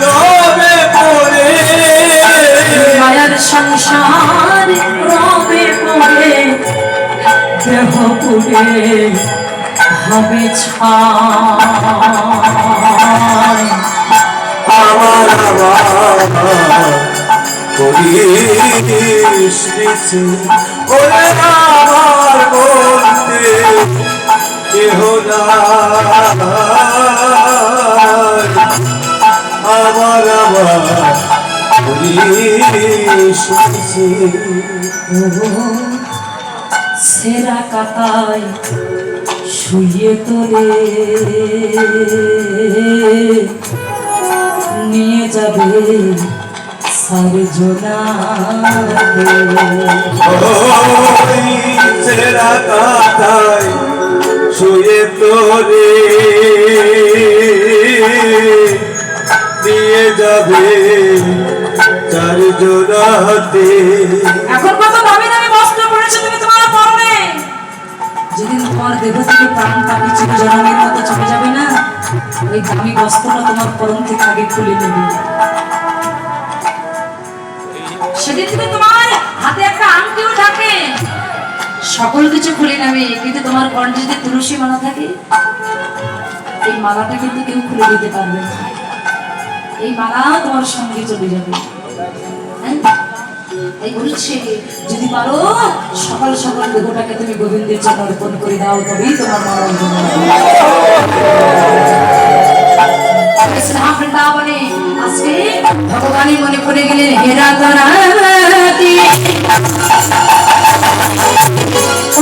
রবে পড়ে মায়ার সংসার রবে পড়ে দেহ পুড়ে হবে ছাই আমার করিস নিছে ওরে আমার বলতে কেহ নাই আমার করিস নিছে সেরা কাতায় শুয়ে তোরে নিয়ে যাবে সারজনা সেরা কাতায় শুয়ে তোরে নিয়ে যাবে চারজনাতে। এখন কত দামি দামি বস্ত্র পরেছো তুমি তোমার পরনে, যেদিন তোমার দেহ থেকে প্রাণ পাখি চিরজনমের মতো চলে যাবে না, ওই দামি বস্ত্রটা তোমার পরন থেকে আগে খুলে নেবে। সেদিন থেকে তোমার হাতে একটা আংটিও থাকে, সকল কিছু খুলে নেবে, কিন্তু তোমার কণ্ঠে যদি তুলসী মালা থাকে, এই মালাটা কিন্তু কেউ খুলে দিতে পারবে না। এই মালা তোমার সঙ্গে চলে যাবে। এই বলছে যদি পারো সকাল সকাল দেহটাকে তুমি গোবিন্দের জন্য অর্পণ করে দাও, তবেই তোমার মরণ বৃন্দাবনে আজকে ভগবানই মনে করে গেলেন হেরা তারা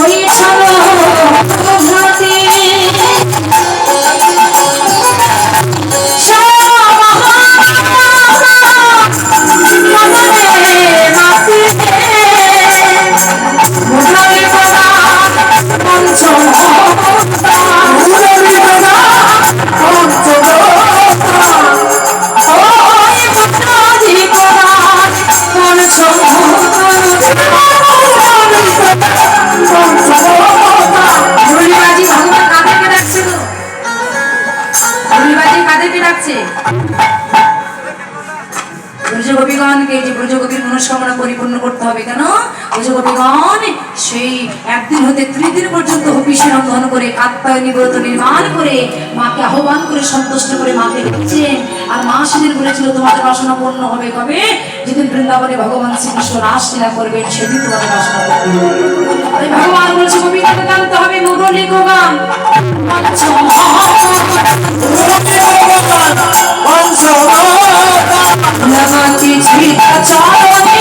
ওই সরো ভাতি মনস্কামনা পরিপূর্ণ করতে হবে। কেন ব্রজগোপীগণ সেই একদিন হতে 30 দিন পর্যন্ত হবিষে রন্ধন করে কাত্যায়নী ব্রত নির্মাণ করে মাকে আহ্বান করে সন্তুষ্ট করে মাকে ডেকেছেন। আর মা সেদিন বলেছিল তোমাদের বাসনা পূর্ণ হবে কবে? যেদিন বৃন্দাবনে ভগবান শ্রীকৃষ্ণ রাসলীলা করবেন, সেদিন তোমাদের বাসনা পূর্ণ হবে। তাই ভগবান বলছে কবিতাকে জানতে হবে মুরলী গোগান নমতি ছিটা চরণে